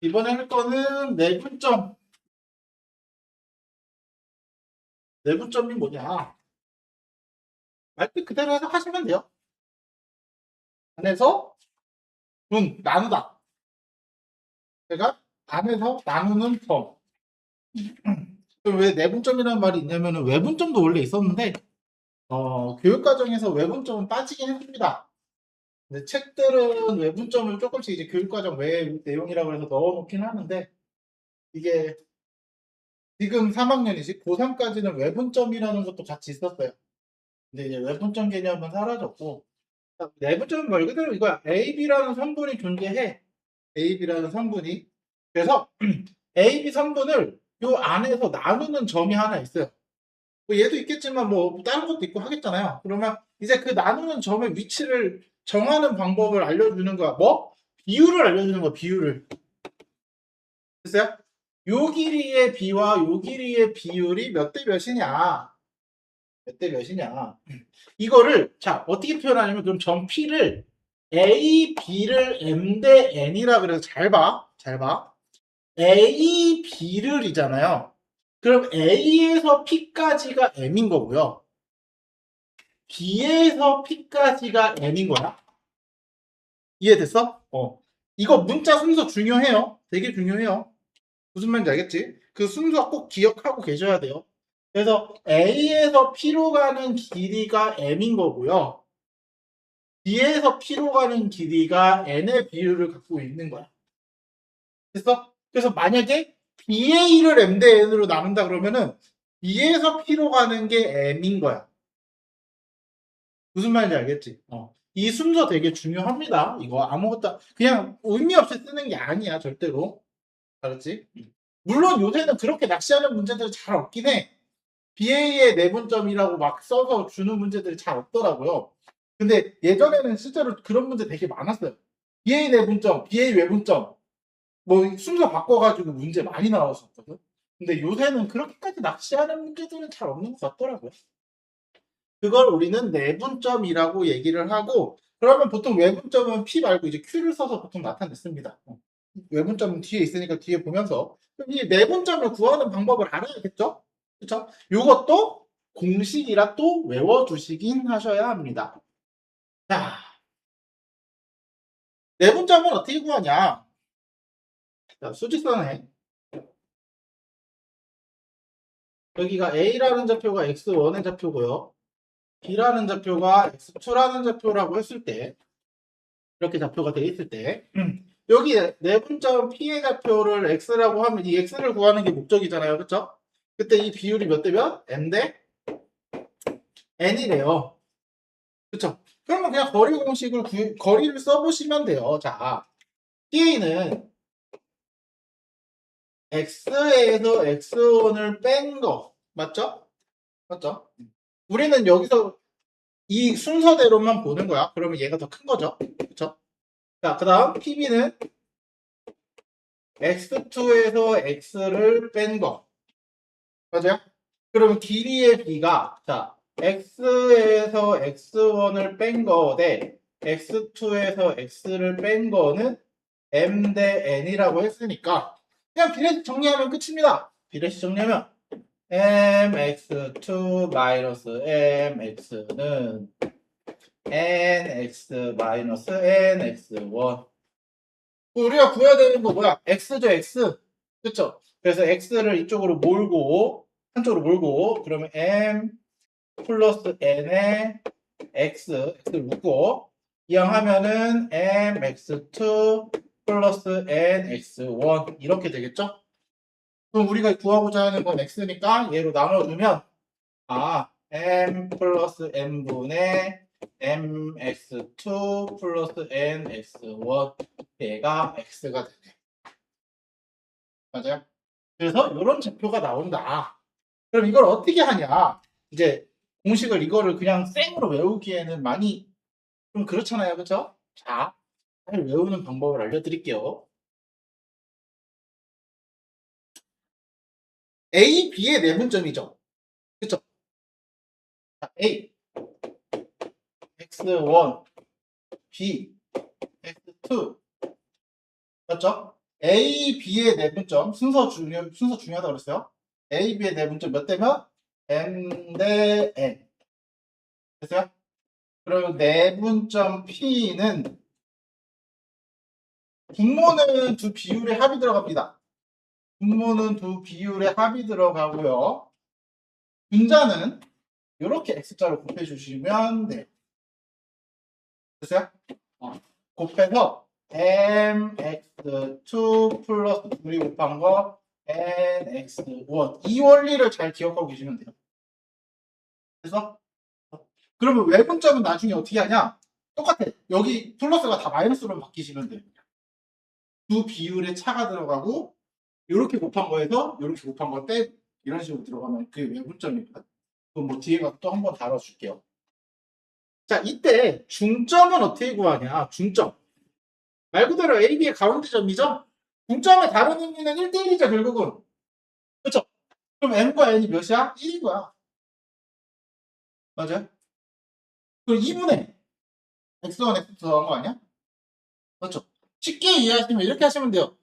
이번에 할 거는 내분점. 내분점이 뭐냐? 말뜻 그대로 해석하시면 돼요. 안에서 나누다. 제가 안에서 나누는 점. 그럼 왜 내분점이라는 말이 있냐면은 외분점도 원래 있었는데 교육과정에서 외분점은 빠지긴 했습니다. 근데 책들은 외분점을 조금씩 이제 교육과정 외 내용이라고 해서 넣어놓긴 하는데 이게 지금 3학년이지 고3까지는 외분점이라는 것도 같이 있었어요. 근데 이제 외분점 개념은 사라졌고 내분점은 말 그대로 이거야. AB라는 성분이 존재해. AB라는 성분이. 그래서 AB 성분을 요 안에서 나누는 점이 하나 있어요. 뭐 얘도 있겠지만 뭐 다른 것도 있고 하겠잖아요. 그러면 이제 그 나누는 점의 위치를 정하는 방법을 알려주는 거야. 뭐? 비율을 알려주는 거야. 비율을. 됐어요? 요 길이의 B와 요 길이의 비율이 몇 대 몇이냐. 몇 대 몇이냐. 이거를 자 어떻게 표현하냐면 그럼 점 P를 A, B를 M 대 N이라 그래서 잘 봐. 잘 봐. A, B를이잖아요. 그럼 A에서 P까지가 M인 거고요. B에서 P까지가 N인 거야. 이해됐어? 이거 문자 순서 중요해요. 되게 중요해요. 무슨 말인지 알겠지? 그 순서 꼭 기억하고 계셔야 돼요. 그래서 A에서 P로 가는 길이가 M인 거고요. B에서 P로 가는 길이가 N의 비율을 갖고 있는 거야. 됐어? 그래서 만약에 BA를 M 대 N으로 나눈다 그러면은 B에서 P로 가는 게 M인 거야. 무슨 말인지 알겠지? 이 순서 되게 중요합니다. 이거 아무것도 그냥 의미 없이 쓰는 게 아니야, 절대로. 알았지? 물론 요새는 그렇게 낚시하는 문제들이 잘 없긴 해. BA의 내분점이라고 막 써서 주는 문제들이 잘 없더라고요. 근데 예전에는 실제로 그런 문제 되게 많았어요. BA 내분점, BA 외분점, 뭐 순서 바꿔가지고 문제 많이 나왔었거든. 근데 요새는 그렇게까지 낚시하는 문제들은 잘 없는 것 같더라고요. 그걸 우리는 내분점이라고 얘기를 하고, 그러면 보통 외분점은 P 말고 이제 Q를 써서 보통 나타냈습니다. 외분점은 뒤에 있으니까 뒤에 보면서 이 내분점을 구하는 방법을 알아야겠죠? 그렇죠? 이것도 공식이라 또 외워두시긴 하셔야 합니다. 자, 내분점은 어떻게 구하냐? 자, 수직선에 여기가 A라는 좌표가 X1의 좌표고요. B라는 좌표가 X2라는 좌표라고 했을 때 이렇게 좌표가 되어 있을 때 여기 내분점 P의 좌표를 X라고 하면 이 X를 구하는 게 목적이잖아요. 그쵸? 그때 이 비율이 몇 대 몇? M 대 N이래요. 그쵸? 그러면 그냥 거리 공식을 거리를 써보시면 돼요. 자, P는 X에서 X1을 뺀 거. 맞죠? 맞죠? 우리는 여기서 이 순서대로만 보는 거야. 그러면 얘가 더 큰 거죠. 그쵸? 자, 그 다음 PB는 X2에서 X를 뺀 거. 맞아요? 그럼 길이의 B가, 자, X에서 X1을 뺀 거 대 X2에서 X를 뺀 거는 M 대 N이라고 했으니까, 그냥 비례식 정리하면 끝입니다. 비례식 정리하면, mx2 mx는 nx nx1. 우리가 구해야 되는 거 뭐야? x죠, x. 그쵸? 그래서 x를 이쪽으로 몰고, 한쪽으로 몰고, 그러면 m 플러스 n의 x를 묶고, 이항하면은 mx2 플러스 nx1 이렇게 되겠죠? 그럼 우리가 구하고자 하는 건 x니까 얘로 나눠주면 m 플러스 n분의 mx2 플러스 nx1 얘가 x가 되네. 맞아요? 그래서 이런 좌표가 나온다. 그럼 이걸 어떻게 하냐? 이제 공식을 이거를 그냥 생으로 외우기에는 많이 좀 그렇잖아요. 그쵸? 자, 잘 외우는 방법을 알려드릴게요. A, B의 내분점이죠. 그쵸? 자, A, X1, B, X2. 맞죠? A, B의 내분점 순서 중요하다고 그랬어요. A, B의 내분점 몇 대면 M 대 N. 됐어요? 그리고 내분점 P는 분모는 두 비율의 합이 들어갑니다. 분모는 두 비율의 합이 들어가고요. 분자는 이렇게 X자로 곱해주시면 돼요. 됐어요? 곱해서 mx2 플러스 2이 곱한 거 nx1 이 원리를 잘 기억하고 계시면 돼요. 그래서 그러면 외분점은 나중에 어떻게 하냐? 똑같아. 여기 플러스가 다 마이너스로 바뀌시면 돼요. 두 비율의 차가 들어가고 이렇게 곱한 거에서 이렇게 곱한 거 빼고 이런 식으로 들어가면 그게 외분점이거든. 그럼 뭐 뒤에 가서 또 한번 다뤄줄게요. 자, 이때 중점은 어떻게 구하냐? 중점. 말 그대로 A, B의 가운데점이죠? 중점의 다른 의미는 1대1이죠, 결국은. 그렇죠? 그럼 M과 N이 몇이야? 1인 거야. 맞아요? 그럼 2분의 X1, X2 더한 거 아니야? 그렇죠? 쉽게 이해하시면 이렇게 하시면 돼요.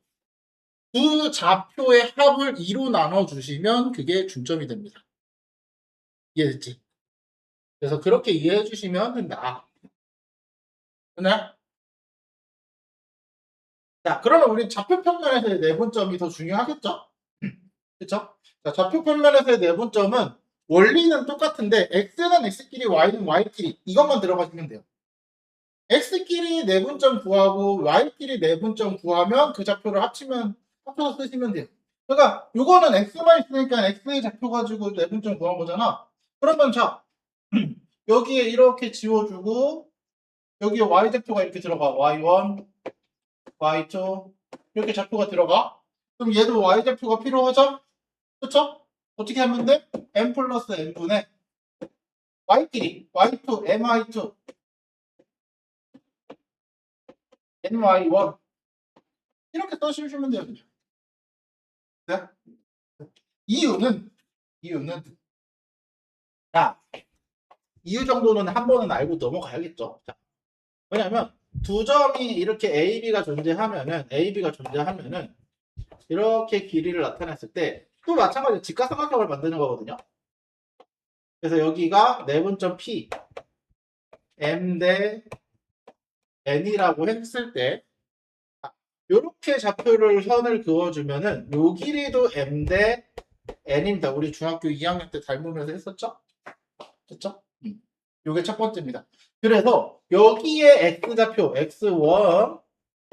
두 좌표의 합을 2로 나눠주시면 그게 중점이 됩니다. 이해됐지? 그래서 그렇게 이해해 주시면 된다. 됐나요? 자, 그러면 우리 좌표 평면에서의 내분점이 더 중요하겠죠? 그쵸? 자, 좌표 평면에서의 내분점은 원리는 똑같은데 x는 x끼리 y는 y끼리 이것만 들어가시면 돼요. x끼리 내분점 구하고 y끼리 내분점 구하면 그 좌표를 합쳐서 쓰시면 돼요. 그러니까 요거는 x만 있으니까 x의 좌표 가지고 내분점 구한 거잖아. 그러면 자 여기에 이렇게 지워주고 여기에 y좌표가 이렇게 들어가. y1, y2 이렇게 좌표가 들어가. 그럼 얘도 y좌표가 필요하죠? 그쵸? 어떻게 하면 돼? m 플러스 n분의 y끼리 y2, my2, ny1 이렇게 써주시면 돼요. 네? 이유는 자 이유 정도는 한 번은 알고 넘어가야겠죠. 자, 왜냐면 두 점이 이렇게 AB가 존재하면은 이렇게 길이를 나타냈을 때 또 마찬가지로 직각삼각형을 만드는 거거든요. 그래서 여기가 내분점 P M 대 N이라고 했을 때 이렇게 좌표를 선을 그어주면은 요 길이도 M 대 N입니다. 우리 중학교 2학년 때 닮으면서 했었죠? 됐죠? 요게 첫 번째입니다. 그래서 여기에 X좌표 X1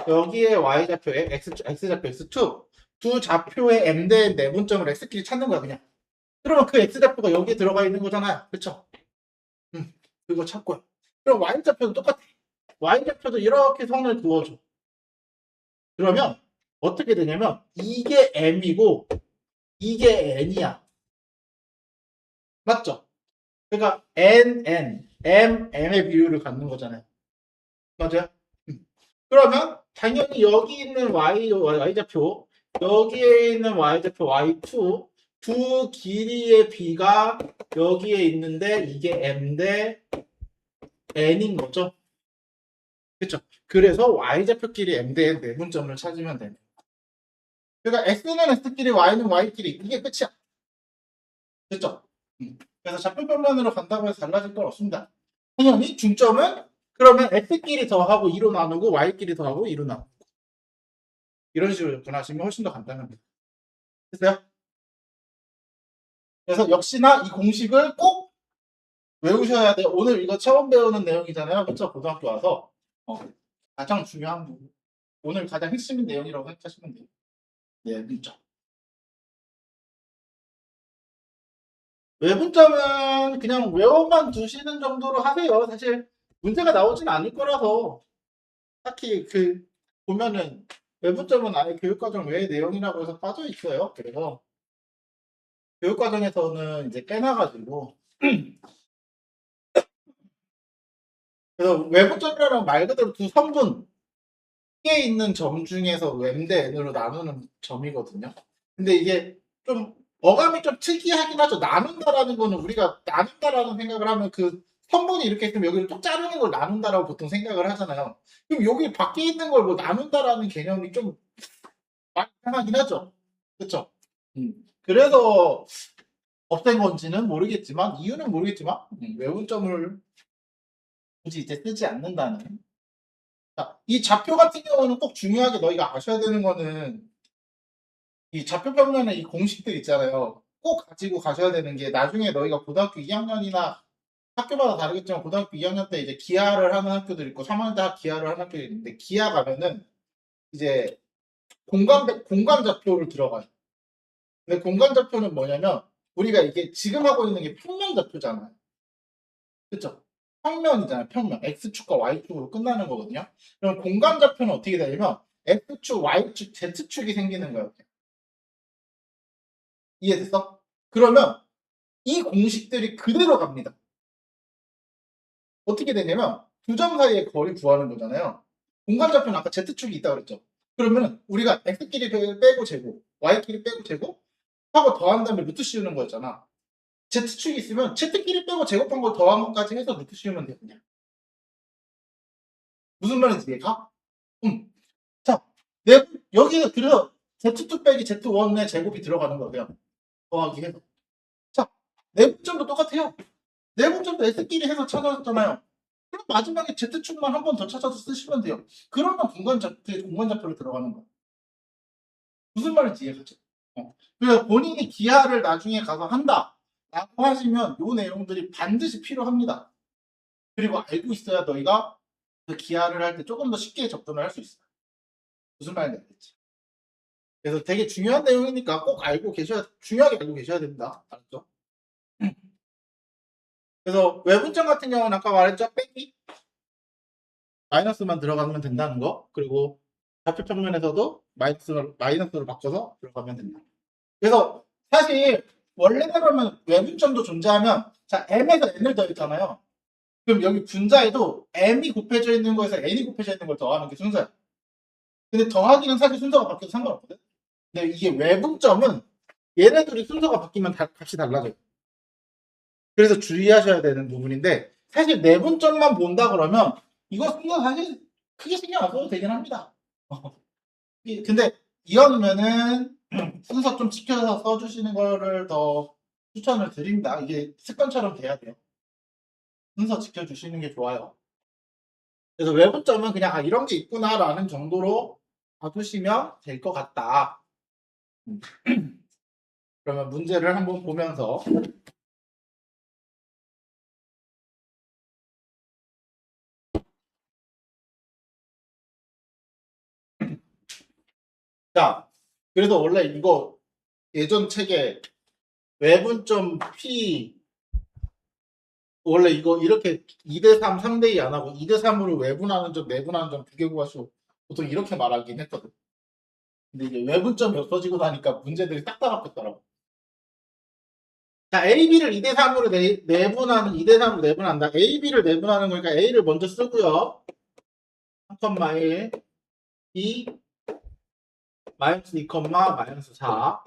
여기에 Y좌표 X좌표 X2 두 좌표의 M 대 N 내분점을 X끼리 찾는 거야 그냥. 그러면 그 X좌표가 여기에 들어가 있는 거잖아요. 그쵸? 그거 찾고요. 그럼 Y좌표도 똑같아. Y좌표도 이렇게 선을 그어줘. 그러면 어떻게 되냐면 이게 M이고 이게 N이야. 맞죠? 그러니까 M의 비율을 갖는 거잖아요. 맞아요? 그러면 당연히 여기 있는 Y좌표 여기에 있는 Y좌표 Y2 두 길이의 B가 여기에 있는데 이게 M 대 N인 거죠. 그렇죠? 그래서 Y좌표끼리 M 대 N 내분점을 찾으면 되네. 그러니까 X는 X끼리 Y는 Y끼리 이게 끝이야. 됐죠? 그래서 좌표평면으로 간다고 해서 달라질 건 없습니다. 당연히 중점은 그러면 X끼리 더하고 2로 나누고 Y끼리 더하고 2로 나누고 이런 식으로 접근하시면 훨씬 더 간단합니다. 됐어요? 그래서 역시나 이 공식을 꼭 외우셔야 돼요. 오늘 이거 처음 배우는 내용이잖아요. 그쵸? 고등학교 와서 가장 중요한 부분. 오늘 가장 핵심인 내용이라고 생각하시면 돼요. 네, 문점. 외분점은 그냥 외워만 두시는 정도로 하세요. 사실 문제가 나오진 않을 거라서 딱히 보면은 외분점은 아예 교육과정 외의 내용이라고 해서 빠져 있어요. 그래서 교육과정에서는 이제 빼놔가지고 그래서 외분점이라는 말 그대로 두 성분 에 있는 점 중에서 M 대 N으로 나누는 점이거든요. 근데 이게 좀 어감이 좀 특이하긴 하죠. 나눈다라는 거는 우리가 나눈다라는 생각을 하면 그 성분이 이렇게 있으면 여기를 또 자르는 걸 나눈다라고 보통 생각을 하잖아요. 그럼 여기 밖에 있는 걸 뭐 나눈다라는 개념이 좀 많이 편하긴 하죠. 그쵸? 그래서 없앤 건지는 모르겠지만, 이유는 모르겠지만, 외분점을 굳이 이제 쓰지 않는다는. 자, 이 좌표 같은 경우는 꼭 중요하게 너희가 아셔야 되는 거는, 이 좌표 평면의 이 공식들 있잖아요. 꼭 가지고 가셔야 되는 게, 나중에 너희가 고등학교 2학년이나 학교마다 다르겠지만, 고등학교 2학년 때 이제 기하를 하는 학교들 있고, 3학년 때 기하를 하는 학교들 있는데, 기하 가면은 이제 공간 좌표를 들어가요. 근데 공간 좌표는 뭐냐면, 우리가 이게 지금 하고 있는 게 평면 좌표잖아요. 그쵸? 평면이잖아요. 평면. X축과 Y축으로 끝나는 거거든요. 그럼 공간 좌표는 어떻게 되냐면 X축, Y축, Z축이 생기는 거예요. 이해됐어? 그러면 이 공식들이 그대로 갑니다. 어떻게 되냐면 두 점 사이의 거리 구하는 거잖아요. 공간 좌표는 아까 Z축이 있다고 그랬죠. 그러면 우리가 X끼리 빼고 제곱, Y끼리 빼고 제곱 하고 더한 다음에 루트 씌우는 거였잖아. Z축이 있으면 Z끼리 빼고 제곱한 걸 더한 것까지 해서 루트 씌우면 돼요. 그냥. 무슨 말인지 이해가? 자, 여기는 그래서 Z2 빼기 Z1의 제곱이 들어가는 거예요. 더하기 해서. 자, 내분점도 똑같아요. 내분점도 S끼리 해서 찾아줬잖아요. 그럼 마지막에 Z축만 한 번 더 찾아서 쓰시면 돼요. 그러면 공간좌표로 들어가는 거예요. 무슨 말인지 이해가죠? 그래서 본인이 기하를 나중에 가서 한다 라고 하시면 이 내용들이 반드시 필요합니다. 그리고 알고 있어야 너희가 그 기하를 할 때 조금 더 쉽게 접근을 할 수 있어요. 무슨 말인지 알겠지? 그래서 되게 중요한 내용이니까 꼭 중요하게 알고 계셔야 됩니다. 알았죠? 그래서 외분점 같은 경우는 아까 말했죠? 빼기 마이너스만 들어가면 된다는 거. 그리고 좌표 평면에서도 마이너스로 바꿔서 들어가면 된다. 그래서 사실 원래대로면 외분점도 존재하면 자 m에서 n을 더했잖아요. 그럼 여기 분자에도 m이 곱해져 있는 거에서 n이 곱해져 있는 걸 더하는 게 순서야. 근데 더하기는 사실 순서가 바뀌어도 상관없거든. 근데 이게 외분점은 얘네들이 순서가 바뀌면 값이 달라져요. 그래서 주의하셔야 되는 부분인데 사실 내분점만 본다 그러면 이거 순서 사실 크게 신경 안 써도 되긴 합니다. 근데 이왕이면은 순서 좀 지켜서 써주시는 거를 더 추천을 드립니다. 이게 습관처럼 돼야 돼요. 순서 지켜주시는 게 좋아요. 그래서 외분점은 그냥 이런 게 있구나라는 정도로 봐두시면 될 것 같다. 그러면 문제를 한번 보면서 자, 그래서 원래 이거 예전 책에 외분점 P 원래 이거 이렇게 2대3, 3대2 안 하고 2대3으로 외분하는 점, 내분하는 점 두 개 구하시고 보통 이렇게 말하긴 했거든. 근데 이제 외분점이 없어지고 나니까 문제들이 딱 다 바뀌었더라고. 자, AB를 2대3으로 내분하는 2대3으로 내분한다. AB를 내분하는 거니까 A를 먼저 쓰고요. 3,1 B 마이너스 2, 마이너스 4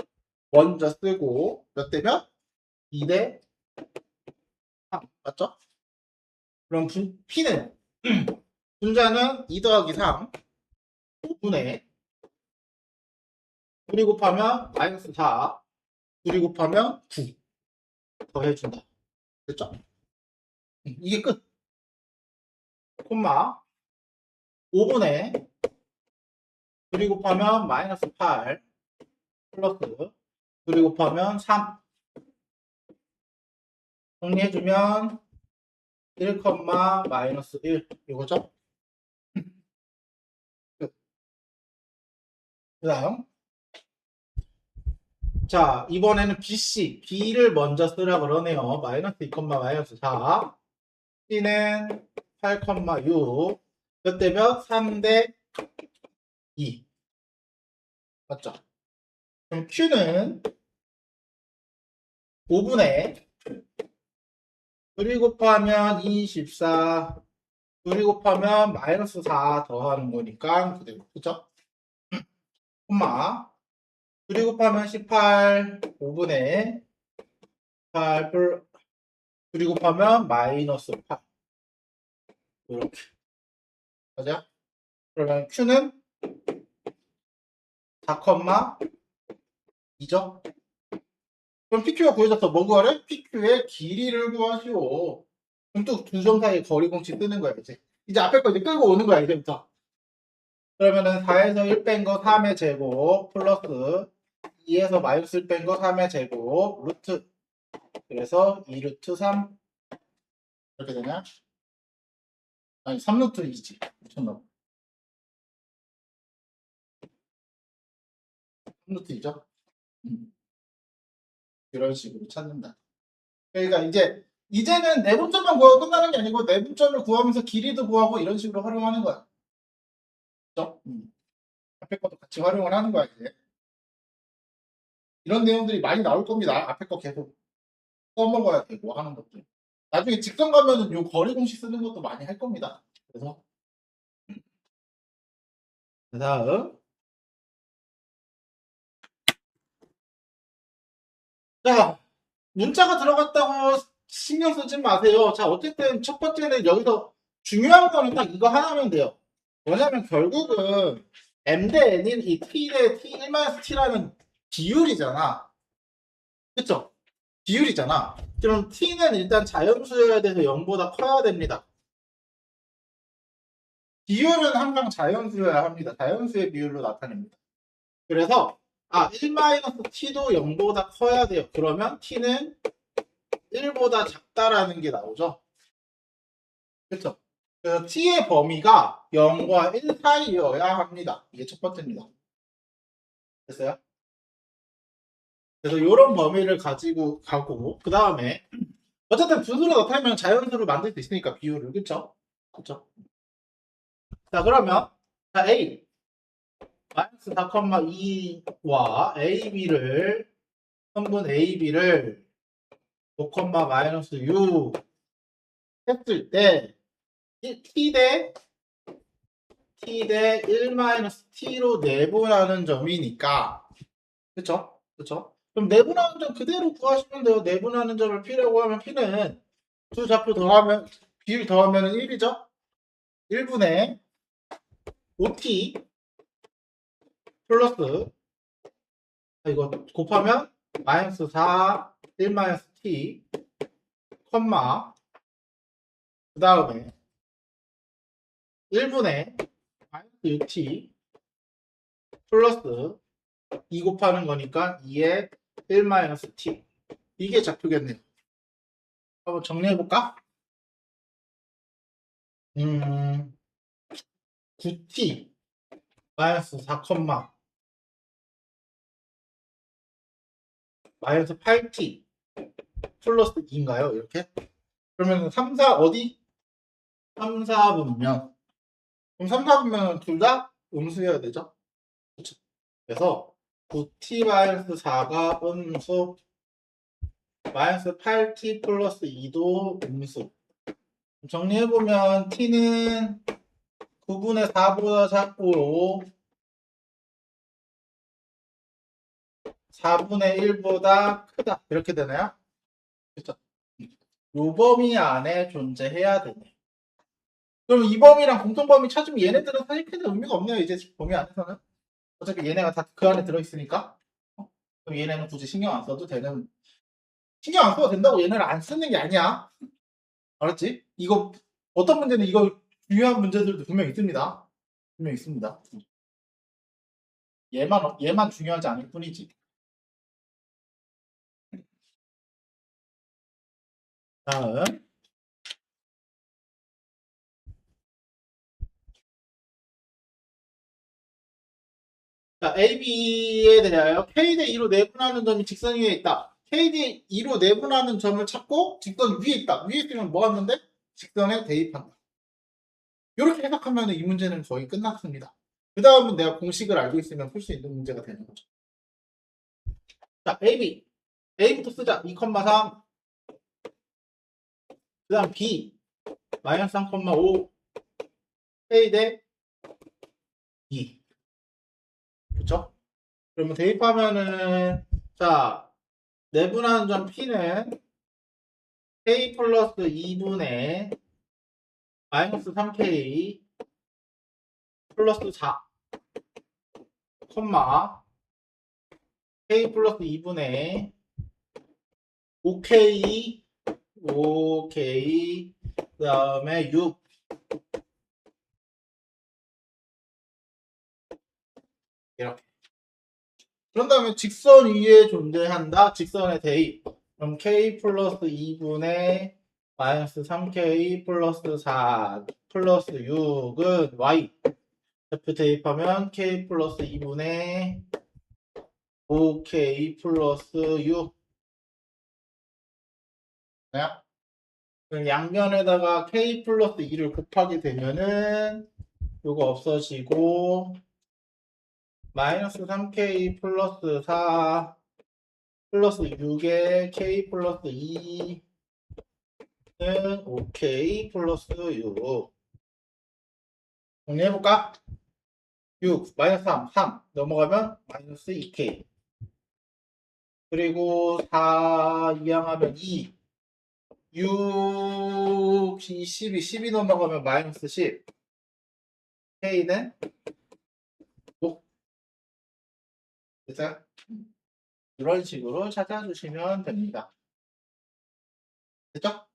먼저 쓰고 몇 대면 2대 3 맞죠? 그럼 P는 분자는 2 더하기 3 5분의 2 곱하면 마이너스 4 2 곱하면 9 더해준다. 됐죠? 이게 끝. 콤마 5분의 2 곱하면 마이너스 8 플러스 2 곱하면 3 정리해주면 1, 마이너스 1 이거죠? 끝. 그 다음 자 이번에는 BC B를 먼저 쓰라 그러네요. 마이너스 2, 마이너스 4 C는 8, 6 몇 대 몇? 3대 2 맞죠? 그럼 Q는 5분의 2 곱하면 24 2 곱하면 마이너스 4 더하는 거니까 그대로 그죠? 콤마 2 곱하면 18 5분의 8 2 곱하면 마이너스 8 이렇게 맞아? 그러면 Q는 4,2죠? 그럼 PQ가 구해졌어. 뭐 구하래? PQ의 길이를 구하시오. 그럼 또 두 점 사이에 거리 공식 뜨는 거야, 이제. 이제 앞에 거 이제 끌고 오는 거야, 이제부터. 그러면은 4에서 1 뺀 거 3의 제곱 플러스 2에서 마이너스 1 뺀 거 3의 제곱 루트. 그래서 2루트 3 이렇게 되냐? 아니 3루트 2지. 미쳤나? 3루트 2죠? 이런 식으로 찾는다. 그러니까 이제는 내분점만 구하고 끝나는 게 아니고 내분점을 구하면서 길이도 구하고 이런 식으로 활용하는 거야. 그죠? 앞에 것도 같이 활용을 하는 거야, 이제. 이런 내용들이 많이 나올 겁니다. 앞에 거 계속 써먹어야 되고 하는 것들. 나중에 직선 가면은 요 거리 공식 쓰는 것도 많이 할 겁니다. 그래서 그다음 자 문자가 들어갔다고 신경 쓰지 마세요. 자 어쨌든 첫 번째는 여기서 중요한 거는 딱 이거 하나면 돼요. 뭐냐면 결국은 m 대 n인 이 t 대 t 1-t라는 비율이잖아. 그쵸? 비율이잖아. 그럼 t는 일단 자연수여야 돼서 0보다 커야 됩니다. 비율은 항상 자연수여야 합니다. 자연수의 비율로 나타냅니다. 그래서 1-t도 0보다 커야 돼요. 그러면 t는 1보다 작다라는 게 나오죠. 그렇죠? 그래서 t의 범위가 0과 1 사이여야 합니다. 이게 첫 번째입니다. 됐어요? 그래서 이런 범위를 가지고 가고 그 다음에 어쨌든 분수로 나타내면 자연수로 만들 수 있으니까 비율을 그쵸? 그쵸? 자 그러면 자 A 마이너스 4,2와 AB를 성분 AB를 5, 마이너스 6 했을 때 t 대 1-t로 내분하는 점이니까 그쵸? 그쵸? 그럼 내분하는 점 그대로 구하시면 돼요. 내분하는 점을 p라고 하면 p는 두 좌표 더하면 비율 더하면 1이죠? 1분의 5t 플러스 이거 곱하면 마이너스 4 1-t 컴마 그 다음에 1분의 마이너스 6t 플러스 2 곱하는 거니까 2의 1-t 이게 좌표겠네요. 한번 정리해볼까? 9t 마이너스 4, 마이너스 8t 플러스 2인가요? 이렇게? 그러면 3, 4 어디? 3, 4분면 그럼 3, 4분면 둘 다 음수여야 되죠? 그렇죠? 그래서 9t 마이너스 4가 음수 마이너스 8t 플러스 2도 음수 정리해보면 t는 9분의 4보다 작고 4분의 1보다 크다 이렇게 되나요? 그렇죠? 요 범위 안에 존재해야 되네. 그럼 이 범위랑 공통범위 찾으면 얘네들은 사실 큰 의미가 없네요. 이제 범위 안에서는 어차피 얘네가 다 그 안에 들어있으니까 그럼 얘네는 굳이 신경 안 써도 되는 신경 안 써도 된다고 얘네를 안 쓰는 게 아니야. 알았지? 이거 어떤 문제는 이거 중요한 문제들도 분명 있습니다. 분명 있습니다. 얘만 중요하지 않을 뿐이지. 다음 자, AB에 대하여 K대 2로 내분하는 점이 직선 위에 있다. K대 2로 내분하는 점을 찾고 직선 위에 있다. 위에 있으면 뭐 하는데? 직선에 대입한다. 이렇게 해석하면 이 문제는 거의 끝났습니다. 그 다음은 내가 공식을 알고 있으면 풀 수 있는 문제가 되는 거죠. 자, AB. A부터 쓰자. 2,3. 그 다음 B. 마이너스 3,5. A 대 2. 그쵸? 그러면 대입하면은, 자, 내분하는 점 P는 K 플러스 2분의 마이너스 3K 플러스 4 콤마 k 플러스 2분의 5k 그 다음에 6 이렇게. 그런 다음에 직선 위에 존재한다. 직선의 대입. 그럼 k 플러스 2분의 마이너스 3k 플러스 4 플러스 6은 y. F 대입하면 k 플러스 2분의 5k 플러스 6. 그럼 양변에다가 k 플러스 2를 곱하게 되면은 요거 없어지고 마이너스 3k 플러스 4 플러스 6에 k 플러스 2는 5k 플러스 6. 정리해볼까? 6 마이너스 3 넘어가면 마이너스 2k 그리고 4 이항하면 2 6 12 넘어가면 마이너스 10 k는 5. 됐어요? 이런 식으로 찾아주시면 됩니다. 됐죠?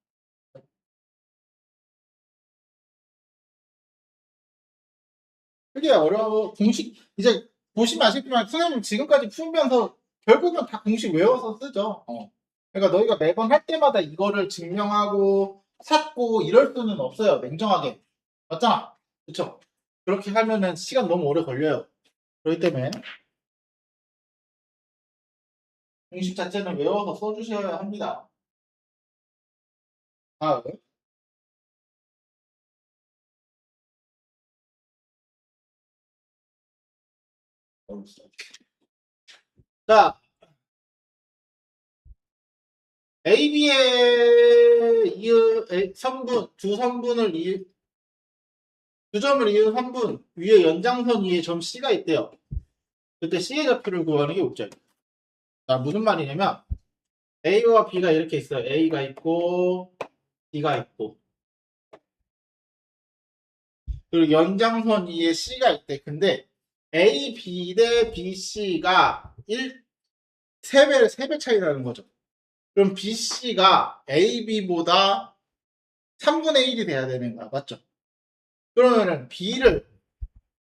그게 어려워. 공식 이제 보시면 아시겠지만 선생님 지금까지 풀면서 결국은 다 공식 외워서 쓰죠. 그러니까 너희가 매번 할 때마다 이거를 증명하고 찾고 이럴 수는 없어요. 냉정하게. 맞잖아. 그쵸? 그렇게 하면은 시간 너무 오래 걸려요. 그렇기 때문에 공식 자체는 외워서 써주셔야 합니다. 다음. 자, AB의 두 선분을 두 점을 이은 선분 위에 연장선 위에 점 C가 있대요. 그때 C의 좌표를 구하는 게 목적이에요. 자, 무슨 말이냐면 A와 B가 이렇게 있어요. A가 있고 B가 있고 그리고 연장선 위에 C가 있대. 근데 A, B 대 B, C가 3배 차이 나는 거죠. 그럼 B, C가 A, B보다 3분의 1이 돼야 되는 거야. 맞죠? 그러면은 B를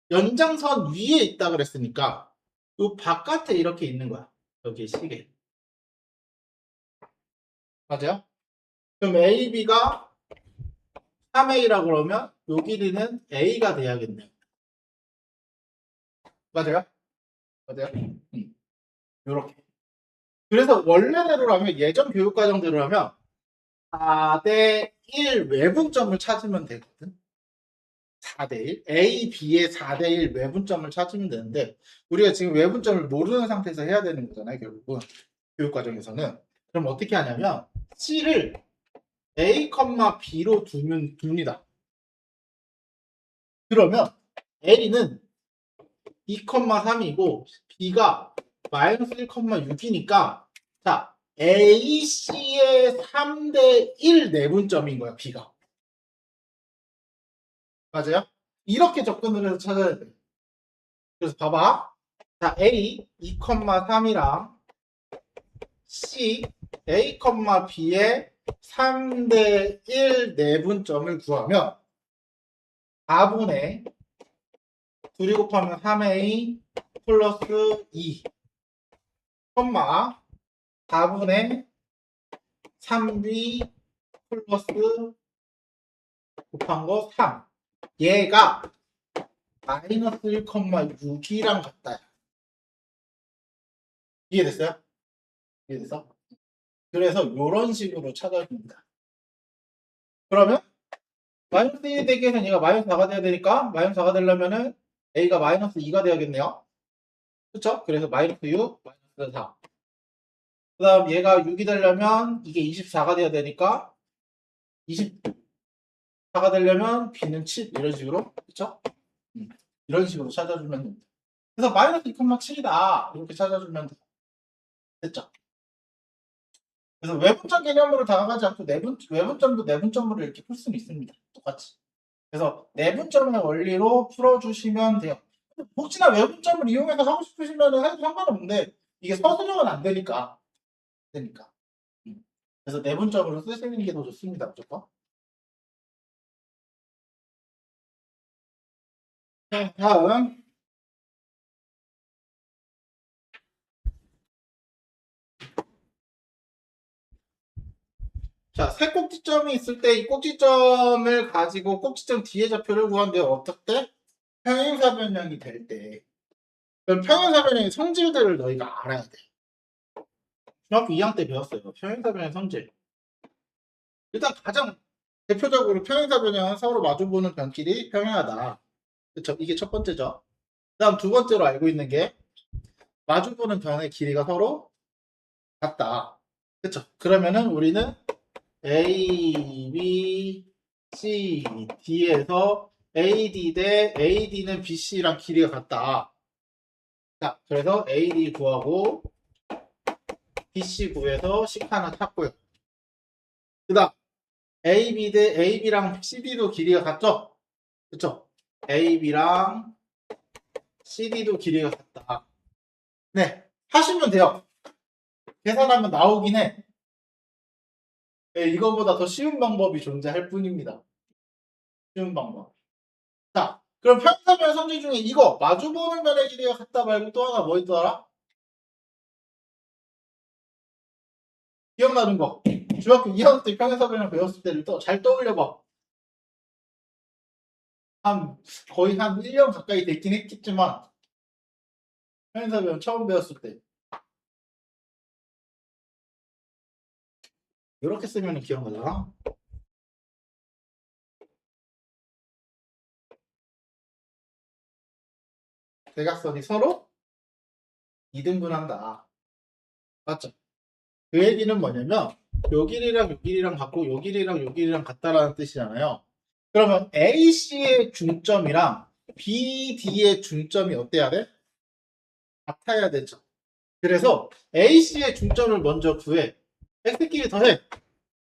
연장선 위에 있다 그랬으니까 이 바깥에 이렇게 있는 거야. 여기 시계. 맞아요? 그럼 A, B가 3A라고 그러면 요 길이는 A가 돼야겠네요. 맞아요? 맞아요? 요렇게. 그래서 원래대로라면 예전 교육과정대로라면 4대 1 외분점을 찾으면 되거든. 4대 1. A, B의 4대 1 외분점을 찾으면 되는데 우리가 지금 외분점을 모르는 상태에서 해야 되는 거잖아요. 결국은 교육과정에서는. 그럼 어떻게 하냐면 C를 A, B로 둡니다. 그러면 A는 2,3이고 B가 마이너스 1,6이니까 자 AC의 3대 1 내분점인 거야. B가. 맞아요? 이렇게 접근을 해서 찾아야 돼. 그래서 봐봐. 자 A 2,3이랑 C A, B의 3대 1 내분점을 구하면 4분의 2 곱하면 3A 플러스 2 4분의 3B 플러스 곱한 거 3 얘가 마이너스 1,6이랑 같다. 이해됐어요? 이해됐어? 그래서 이런 식으로 찾아줍니다. 그러면 마이너스 1이 되기 위해서는 얘가 마이너스 4가 돼야 되니까 마이너스 4가 되려면은 A가 마이너스 2가 돼야겠네요. 그쵸? 그래서 마이너스 6, 마이너스 4. 그 다음 얘가 6이 되려면 이게 24가 돼야 되니까 24가 되려면 B는 7 이런 식으로 그쵸? 이런 식으로 찾아주면 됩니다. 그래서 마이너스 2,7이다 이렇게 찾아주면 됐죠? 그래서 외분점 개념으로 다가가지 않고 외분점도 내분점으로 이렇게 풀 수는 있습니다. 똑같이. 그래서 내분점의 원리로 풀어주시면 돼요. 혹시나 외분점을 이용해서 하고 싶으시면 해도 상관없는데 이게 서술형은 안 되니까. 되니까. 그래서 내분점으로 쓰시는 게 더 좋습니다. 무조건. 자, 다음. 자, 세 꼭지점이 있을 때 이 꼭지점을 가지고 꼭지점 뒤에 좌표를 구한대요. 어떻게? 평행사변형이 될 때. 그럼 평행사변형의 성질들을 너희가 알아야 돼. 중학교 2학년 때 배웠어요. 평행사변형 성질. 일단 가장 대표적으로 평행사변형은 서로 마주보는 변끼리 평행하다. 그쵸? 이게 첫 번째죠. 그다음 두 번째로 알고 있는 게 마주보는 변의 길이가 서로 같다. 그쵸? 그러면은 우리는 A, B, C, D에서 AD 대 AD는 BC랑 길이가 같다. 자, 그래서 AD 구하고 BC 구해서 식 하나 찾고요. 그 다음 AB 대 AB랑 CD도 길이가 같죠? 그쵸? AB랑 CD도 길이가 같다. 네, 하시면 돼요. 계산하면 나오긴 해. 네, 이거보다 더 쉬운 방법이 존재할 뿐입니다. 쉬운 방법. 자, 그럼 평행사변 성질 중에 이거 마주보는 변의 길이가 같다 말고 또 하나 뭐 있더라? 기억나는 거. 중학교 2학년 때 평행사변을 배웠을 때를 또 잘 떠올려봐. 한 거의 한 1년 가까이 됐긴 했겠지만 평행사변 처음 배웠을 때 이렇게 쓰면 기억나잖아. 대각선이 서로 2등분한다. 맞죠? 그 얘기는 뭐냐면 요 길이랑 요 길이랑 같고 요 길이랑 요 길이랑 같다라는 뜻이잖아요. 그러면 AC의 중점이랑 BD의 중점이 어때야 돼? 같아야 되죠. 그래서 AC의 중점을 먼저 구해. X끼리 더해.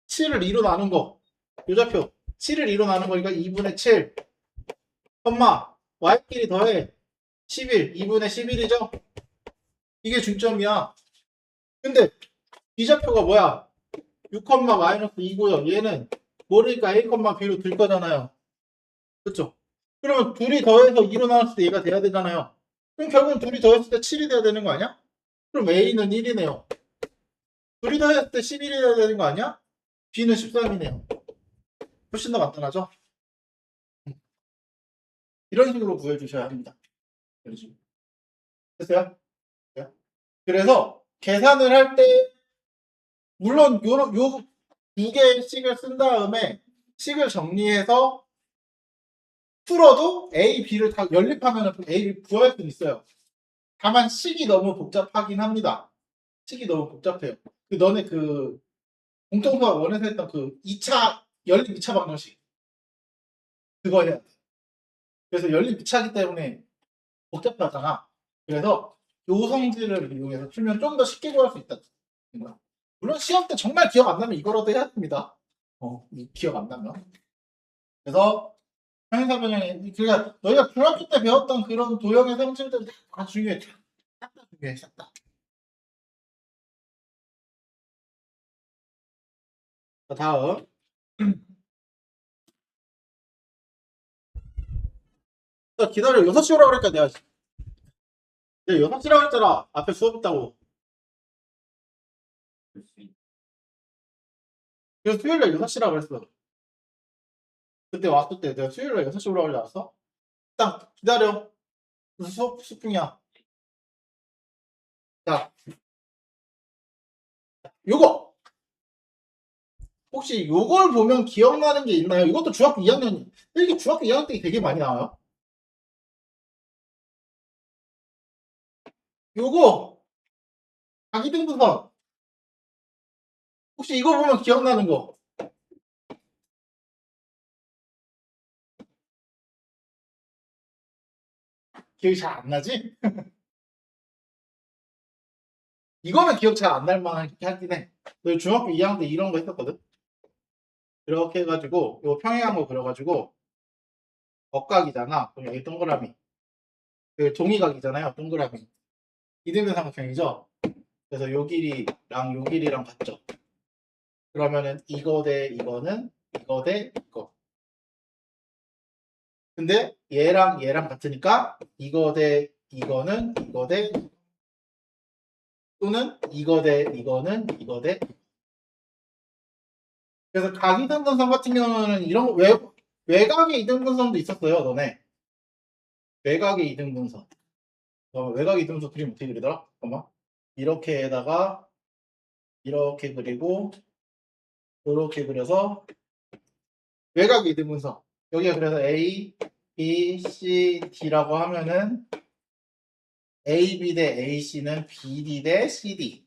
7을 2로 나눈 거. 요 좌표. 7을 2로 나눈 거니까 2분의 7. 컴마. Y끼리 더해. 11. 2분의 11이죠? 이게 중점이야. 근데 B좌표가 뭐야? 6, 마이너스 2고요. 얘는 모르니까 A, B로 들 거잖아요. 그쵸? 그러면 둘이 더해서 2로 나눴을 때 얘가 돼야 되잖아요. 그럼 결국은 둘이 더했을 때 7이 돼야 되는 거 아니야? 그럼 A는 1이네요. 둘이 더했을 때 11이 돼야 되는 거 아니야? B는 13이네요. 훨씬 더 간단하죠? 이런 식으로 구해주셔야 합니다. 이런 식으로. 됐어요? 그래서 계산을 할 때 물론 요 두 개의 식을 쓴 다음에 식을 정리해서 풀어도 A, B를 다 연립하면 A, B 구할 수 있어요. 다만 식이 너무 복잡하긴 합니다. 식이 너무 복잡해요. 너네 공통수학 원에서 했던 2차 연립 2차 방정식 그거 해야 돼. 그래서 연립 2차기 때문에 복잡하잖아. 그래서 요 성질을 이용해서 풀면 좀 더 쉽게 구할 수 있다. 물론 시험 때 정말 기억 안 나면 이거라도 해야 됩니다. 기억 안 나면. 그래서 평행사변형이 그러니까 너희가 중학교 때 배웠던 그런 도형의 성질들 다 중요해. 싹 다 중요해. 싹 다. 자, 다음. 기다려. 6시 오라고 그러니까 내가 6시라고 했잖아. 앞에 수업 있다고. 그래서 수요일날 6시라고 그랬어. 그때 왔을 때 내가 수요일날 6시 오라고 그러지 않았어? 딱 기다려. 무슨 수업 중이야. 자, 요거. 혹시 요걸 보면 기억나는 게 있나요? 이것도 중학교 2학년, 이게 중학교 2학년 때 되게 많이 나와요. 요거, 자기등부선. 혹시 이거 보면 기억나는 거? 기억이 잘 안 나지? 이거는 기억 잘 안 날 만하긴 해. 너 중학교 2학년 때 이런 거 했었거든? 이렇게 해가지고, 이거 평행한 거 그려가지고, 억각이잖아. 그럼 여기 동그라미. 그 종이각이잖아요. 동그라미. 이등변 삼각형이죠. 그래서 요 길이랑 요 길이랑 같죠. 그러면은 이거 대 이거는 이거 대 이거. 근데 얘랑 얘랑 같으니까 이거 대 이거는 이거 대 또는 이거 대 이거는 이거 대. 그래서 각이등분선 같은 경우는 이런 거 외곽의 이등분선도 있었어요. 너네 외곽의 이등분선. 외곽의 이등분선 그림 어떻게 그리더라? 잠깐만. 이렇게에다가 이렇게 그리고 이렇게 그려서 외곽의 이등분선. 여기가 그래서 A, B, C, D라고 하면은 AB 대 AC는 BD 대 CD.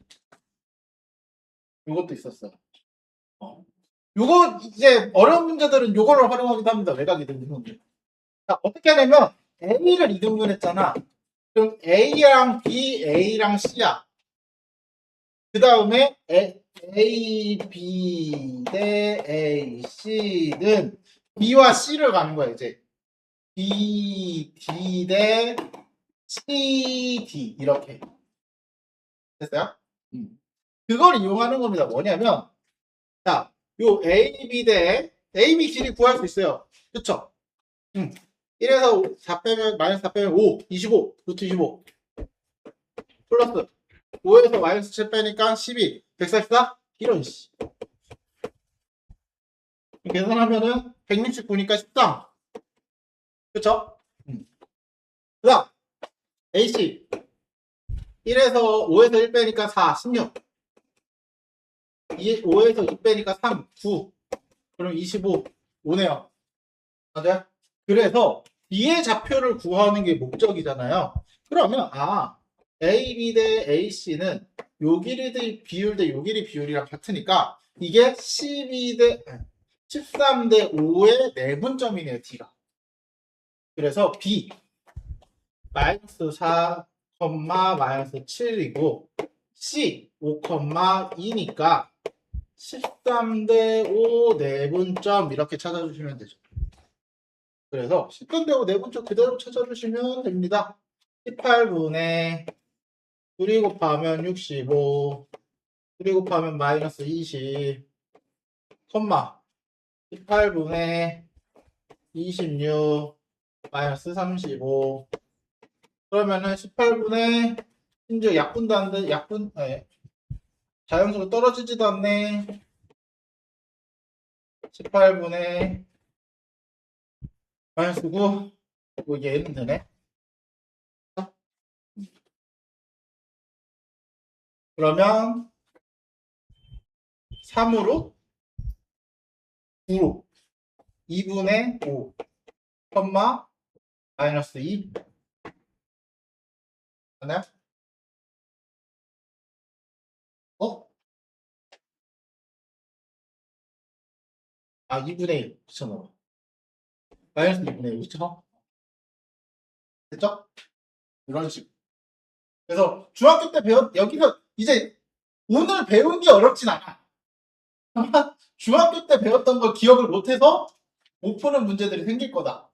이것도 있었어. 요거 이제 어려운 문제들은 요거를 활용하기도 합니다. 외곽 이등분선. 자, 어떻게 하냐면 A를 이등분했잖아. 그럼 A랑 B, A랑 C야. 그 다음에 A, B 대 A, C는 B와 C를 가는 거야 이제. B, D 대 C, D 이렇게. 됐어요? 그걸 이용하는 겁니다. 뭐냐면 자, 요 A, B 대 A, B 길이 구할 수 있어요. 그쵸? 1에서 4 빼면 마이너스 4 빼면 5, 25, 루트 25 플러스 5에서 마이너스 7 빼니까 12, 144? 이런 씨. 계산하면은 169니까 13. 그쵸? 그 다음 AC 1에서 5에서 1 빼니까 4, 16 5에서 2 빼니까 3, 9 그럼 25, 5네요. 맞아요? 그래서 B의 좌표를 구하는 게 목적이잖아요. 그러면 A, B 대 AC는 요 길이 대 비율 대 요 길이 비율이랑 같으니까 이게 12 대 13 대 5의 내분점이네요. D가. 그래서 B 마이너스 4, 마이너스 7이고 C 5, 2니까 13 대 5 내분점 이렇게 찾아주시면 되죠. 그래서 10분 되고 내분점 그대로 찾아주시면 됩니다. 18분의 2 곱하면 65 2 곱하면 마이너스 20 18분의 26 마이너스 35 그러면은 18분의 심지어 약분도 안 돼. 자연수로 떨어지지도 않네. 18분의 마이너스 9 뭐 얘는 되네. 그러면 3으로 9로 2분의 5 마이너스 2 맞나요? 어? 2분의 1 붙여넣어. 마이너스 2분의 1 그쵸? 됐죠? 이런 식으로. 그래서 중학교 때 여기서 이제 오늘 배운 게 어렵진 않아. 다만 중학교 때 배웠던 걸 기억을 못해서 못 푸는 문제들이 생길 거다.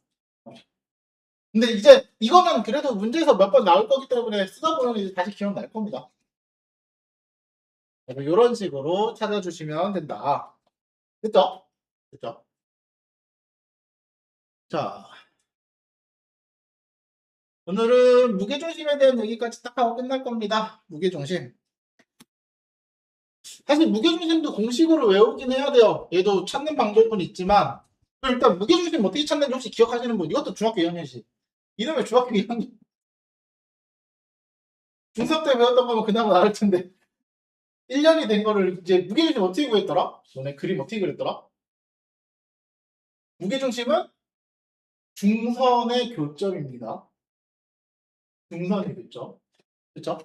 근데 이제 이거는 그래도 문제에서 몇 번 나올 거기 때문에 쓰다 보면 이제 다시 기억날 겁니다. 이런 식으로 찾아주시면 된다. 됐죠? 됐죠? 자, 오늘은 무게중심에 대한 얘기까지 딱 하고 끝날 겁니다. 무게중심. 사실 무게중심도 공식으로 외우긴 해야 돼요. 얘도 찾는 방법은 있지만 일단 무게중심 어떻게 찾는지 혹시 기억하시는 분? 이것도 중학교 2학년이지. 이놈의 중학교 2학년. 중3 때 배웠던 거면 그나마 나을 텐데 1년이 된 거를 이제 무게중심 어떻게 구했더라? 너네 그림 어떻게 그렸더라? 무게중심은 중선의 교점입니다. 중선의 교점. 그쵸?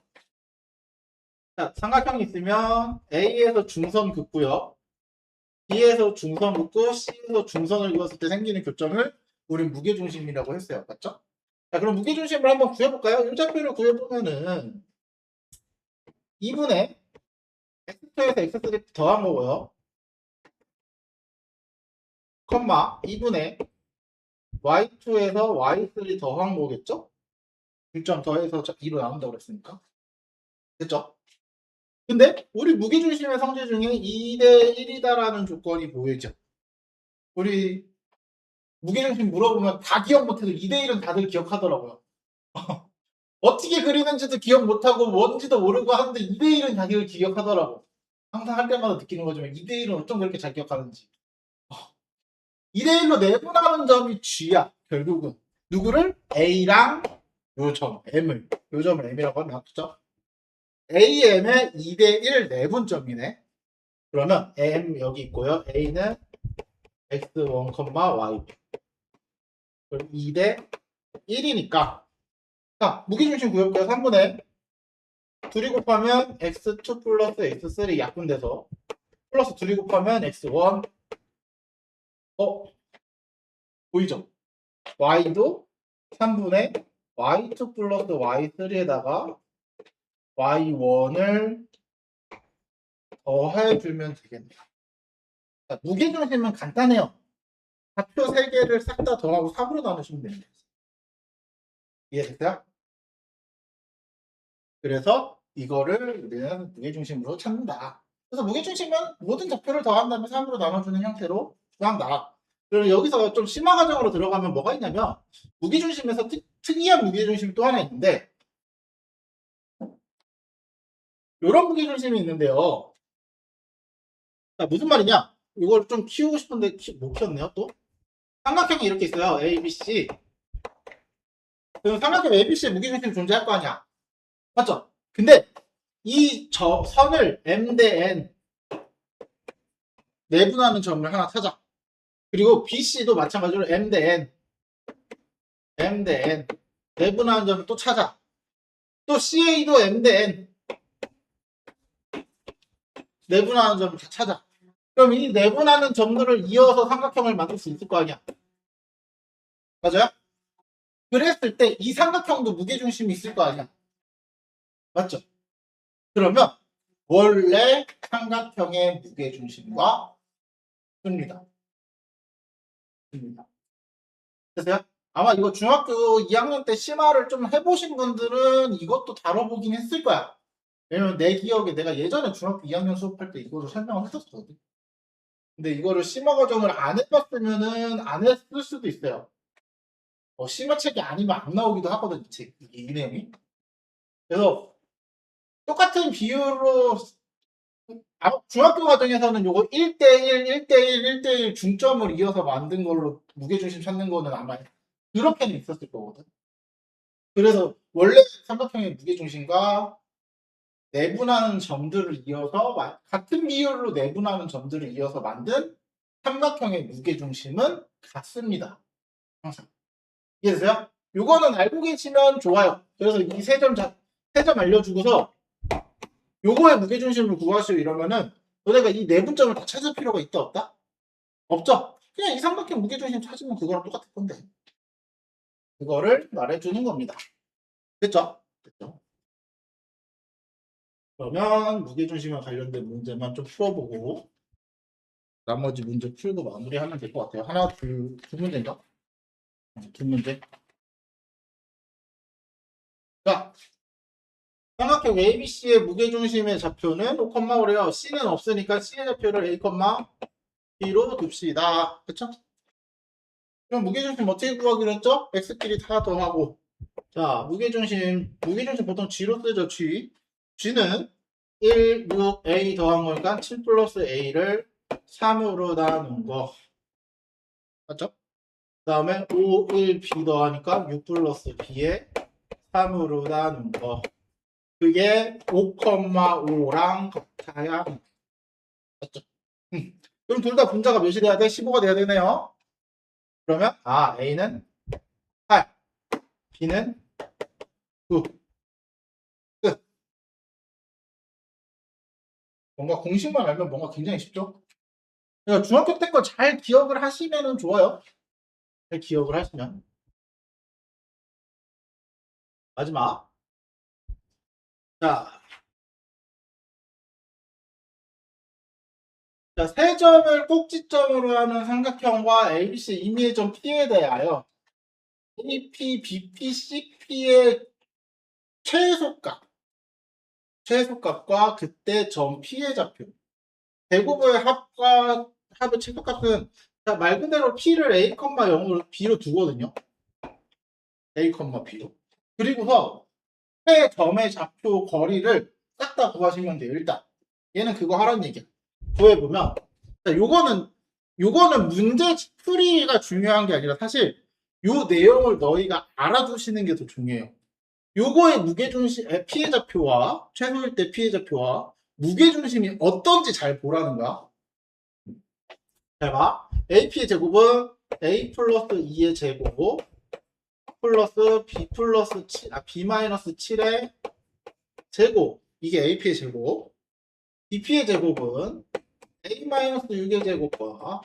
자, 삼각형이 있으면 A에서 중선 긋고요. B에서 중선 긋고 C에서 중선을 그었을 때 생기는 교점을 우린 무게중심이라고 했어요. 맞죠? 자, 그럼 무게중심을 한번 구해볼까요? 이 좌표를 구해보면은 2분의 x2에서 x3 더한 거고요. 2분의 y2에서 y3 더한 거겠죠? 1점 더해서 2로 나눈다고 그랬으니까. 됐죠? 근데 우리 무게중심의 성질 중에 2대 1이다라는 조건이 보이죠? 우리 무게중심 물어보면 다 기억 못해도 2대 1은 다들 기억하더라고요. 어떻게 그리는지도 기억 못하고 뭔지도 모르고 하는데 2대 1은 다들 기억하더라고. 항상 할 때마다 느끼는 거지만 2대 1은 어쩜 그렇게 잘 기억하는지. 2대 1로 내분하는 점이 G야. 결국은 누구를? A랑 요 점 M을, 요 점을 M이라고 하면 맞죠? AM의 2대 1 내분점이네. 그러면 M 여기 있고요. A는 X1, Y. 그럼 2대 1이니까 자, 무게중심 구역계요 3분의 둘이 곱하면 x2 플러스 x3 약분돼서 플러스 둘이 곱하면 x1 보이죠? y도 3분의 y2 플러스 y3에다가 y1을 더해주면 되겠네요. 자, 무게중심은 간단해요. 좌표 3개를 싹 다 더하고 3으로 나누시면 됩니다. 이해됐어요? 그래서 이거를 우리는 무게중심으로 찾는다. 그래서 무게중심은 모든 좌표를 더한 다음에 3으로 나눠주는 형태로 구한다. 그리고 여기서 좀 심화 과정으로 들어가면 뭐가 있냐면 무게중심에서 특이한 무게중심이 또 하나 있는데 이런 무게중심이 있는데요. 자, 무슨 말이냐? 이걸 좀 키우고 싶은데 못 키웠네요 또. 삼각형이 이렇게 있어요. A, B, C. 그럼 삼각형 A, B, C에 무게중심이 존재할 거 아니야. 맞죠? 근데 이 선을 M 대 N 내분하는 점을 하나 찾아. 그리고 BC도 마찬가지로 M 대 N 내분하는 점을 또 찾아. 또 CA도 M 대 N 내분하는 점을 다 찾아. 그럼 이 내분하는 점들을 이어서 삼각형을 만들 수 있을 거 아니야. 맞아요? 그랬을 때 이 삼각형도 무게중심이 있을 거 아니야. 맞죠? 그러면 원래 삼각형의 무게중심과 씁니다. 됐어요? 아마 이거 중학교 2학년 때 심화를 좀 해보신 분들은 이것도 다뤄보긴 했을 거야. 왜냐면 내 기억에 내가 예전에 중학교 2학년 수업할 때 이거를 설명을 했었거든. 근데 이거를 심화 과정을 안 해봤으면은 안 했을 수도 있어요. 심화책이 아니면 안 나오기도 하거든, 이 내용이. 그래서 똑같은 비율로 중학교 과정에서는 요거 1대1, 1대1, 1대1 중점을 이어서 만든 걸로 무게중심 찾는 거는 아마 그렇게는 있었을 거거든. 그래서 원래 삼각형의 무게중심과 내분하는 점들을 이어서 같은 비율로 내분하는 점들을 이어서 만든 삼각형의 무게중심은 같습니다. 항상. 이해되세요? 요거는 알고 계시면 좋아요. 그래서 이 세 점 알려주고서 요거의 무게중심을 구하시오 이러면은 너네가 이 내분점을 다 찾을 필요가 있다 없다? 없죠? 그냥 이 삼각형 무게중심 찾으면 그거랑 똑같을 건데. 그거를 말해주는 겁니다. 됐죠? 됐죠? 그러면 무게중심과 관련된 문제만 좀 풀어보고 나머지 문제 풀고 마무리하면 될 것 같아요. 하나, 두 문제인가? 두 문제. 자, 삼각형 ABC의 무게중심의 좌표는 5,5래요. C는 없으니까 C의 좌표를 A, B로 둡시다. 그쵸? 그럼 무게중심 어떻게 구하기로 했죠? X끼리 다 더하고. 자, 무게중심 보통 G로 쓰죠, G. G는 1, 6, A 더한 거니까 7 플러스 A를 3으로 나눈 거. 맞죠? 그 다음에 5, 1, B 더하니까 6 플러스 B에 3으로 나눈 거. 그게 5,5랑 같아야. 맞죠? 그럼 둘 다 분자가 몇이 돼야 돼? 15가 돼야 되네요. 그러면 A는 8, B는 9. 끝. 뭔가 공식만 알면 뭔가 굉장히 쉽죠? 그러니까 중학교 때 거 잘 기억을 하시면 좋아요. 잘 기억을 하시면. 마지막. 자, 세 점을 꼭지점으로 하는 삼각형과 ABC 임의의 점 P에 대하여 AP, BP, CP의 최소값과 그때 점 피해좌표. 제곱의 합의 최소값은 말 그대로 p를 a, 0으로 b로 두거든요. a, b로. 그리고서 세 점의 좌표 거리를 싹 다 구하시면 돼요. 일단 얘는 그거 하라는 얘기야. 구해보면 요거는 문제 풀이가 중요한 게 아니라 사실 요 내용을 너희가 알아두시는 게 더 중요해요. 요거의 무게중심, 피해좌표와 최소일 때 피해좌표와 무게중심이 어떤지 잘 보라는 거야. 잘 봐. AP의 제곱은 A 플러스 2의 제곱 플러스 B 플러스 7, B 마이너스 7의 제곱. 이게 AP의 제곱. BP의 제곱은 A 마이너스 6의 제곱과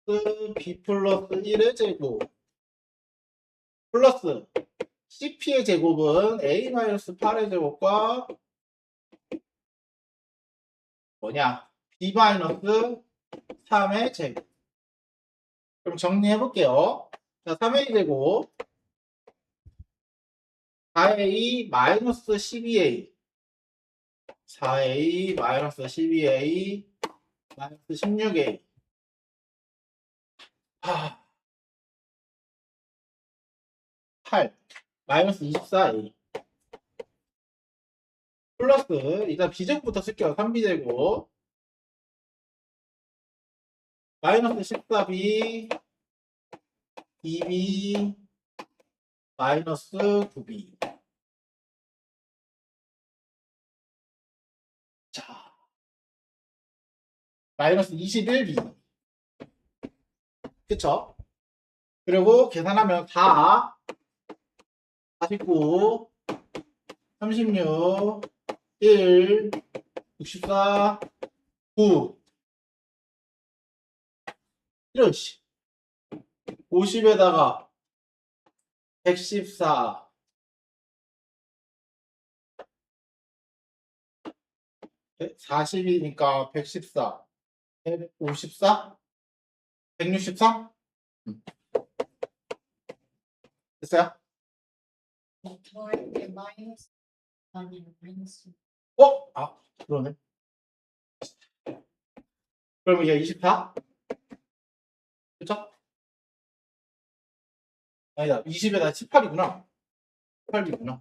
플러스 B 플러스 1의 제곱 플러스 CP의 제곱은 A 마이너스 8의 제곱과 뭐냐? B 마이너스 3의 제곱. 그럼 정리해 볼게요. 자, 3의 제곱 4a 마이너스 12a 4a 마이너스 12a 마이너스 16a 8 마이너스 24a 플러스 일단 b제곱부터 쓸게요. 3b제곱 마이너스 14b 2b 마이너스 9b. 자, 마이너스 21b. 그쵸? 그리고 계산하면 4, 49, 36, 1, 64, 9. 이런식. 50에다가 114. 40이니까 114. 154? 163? 됐어요? 저한테 마이너스 아니 마이너스 아, 그러네. 그러면 얘 24? 그쵸? 아니다. 20에다 18이구나. 18이구나.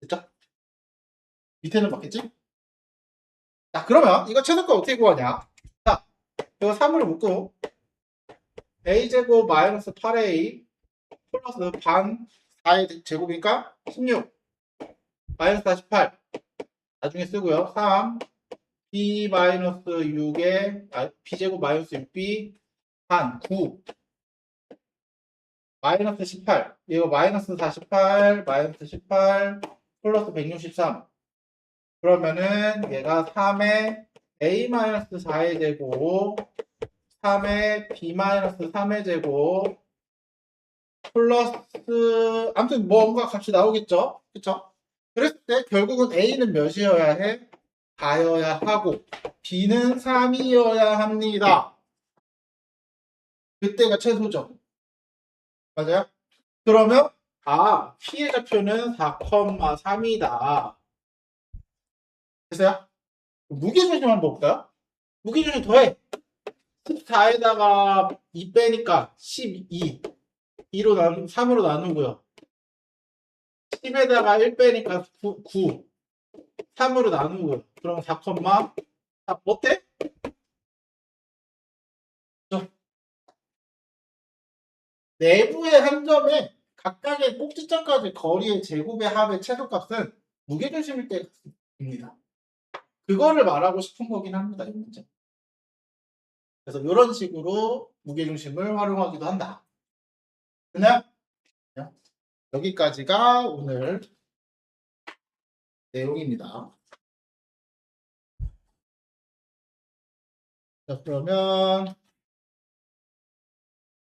됐죠? 밑에는 맞겠지? 자, 그러면 이거 최소값 어떻게 구하냐? 자, 이거 3으로 묶고 a제곱 마이너스 8a 플러스 반 4의 제곱이니까 16 마이너스 48 나중에 쓰고요. 3 b 마이너스 6에 b제곱 마이너스 6b 반 9 마이너스 18 이거 마이너스 48 마이너스 18 플러스 163 그러면은 얘가 3의 a 마이너스 4의 제곱 3의 b 마이너스 3의 제곱 플러스 아무튼 뭔가 값이 나오겠죠? 그쵸? 그랬을 때 결국은 a는 몇이어야 해? 4여야 하고 b는 3이어야 합니다. 그때가 최소죠. 맞아요? 그러면 피해 좌표는 4,3이다. 됐어요? 무게중심 한번 볼까요? 무게중심 더해. 14에다가 2 빼니까 12. 3으로 나누고요. 10에다가 1 빼니까 9. 3으로 나누고요. 그럼 4, 어때? 내부의 한 점에 각각의 꼭지점까지 거리의 제곱의 합의 최소값은 무게중심일 때입니다. 그거를 말하고 싶은 거긴 합니다. 이 문제. 그래서 이런 식으로 무게중심을 활용하기도 한다. 그냥 여기까지가 오늘 내용입니다. 자, 그러면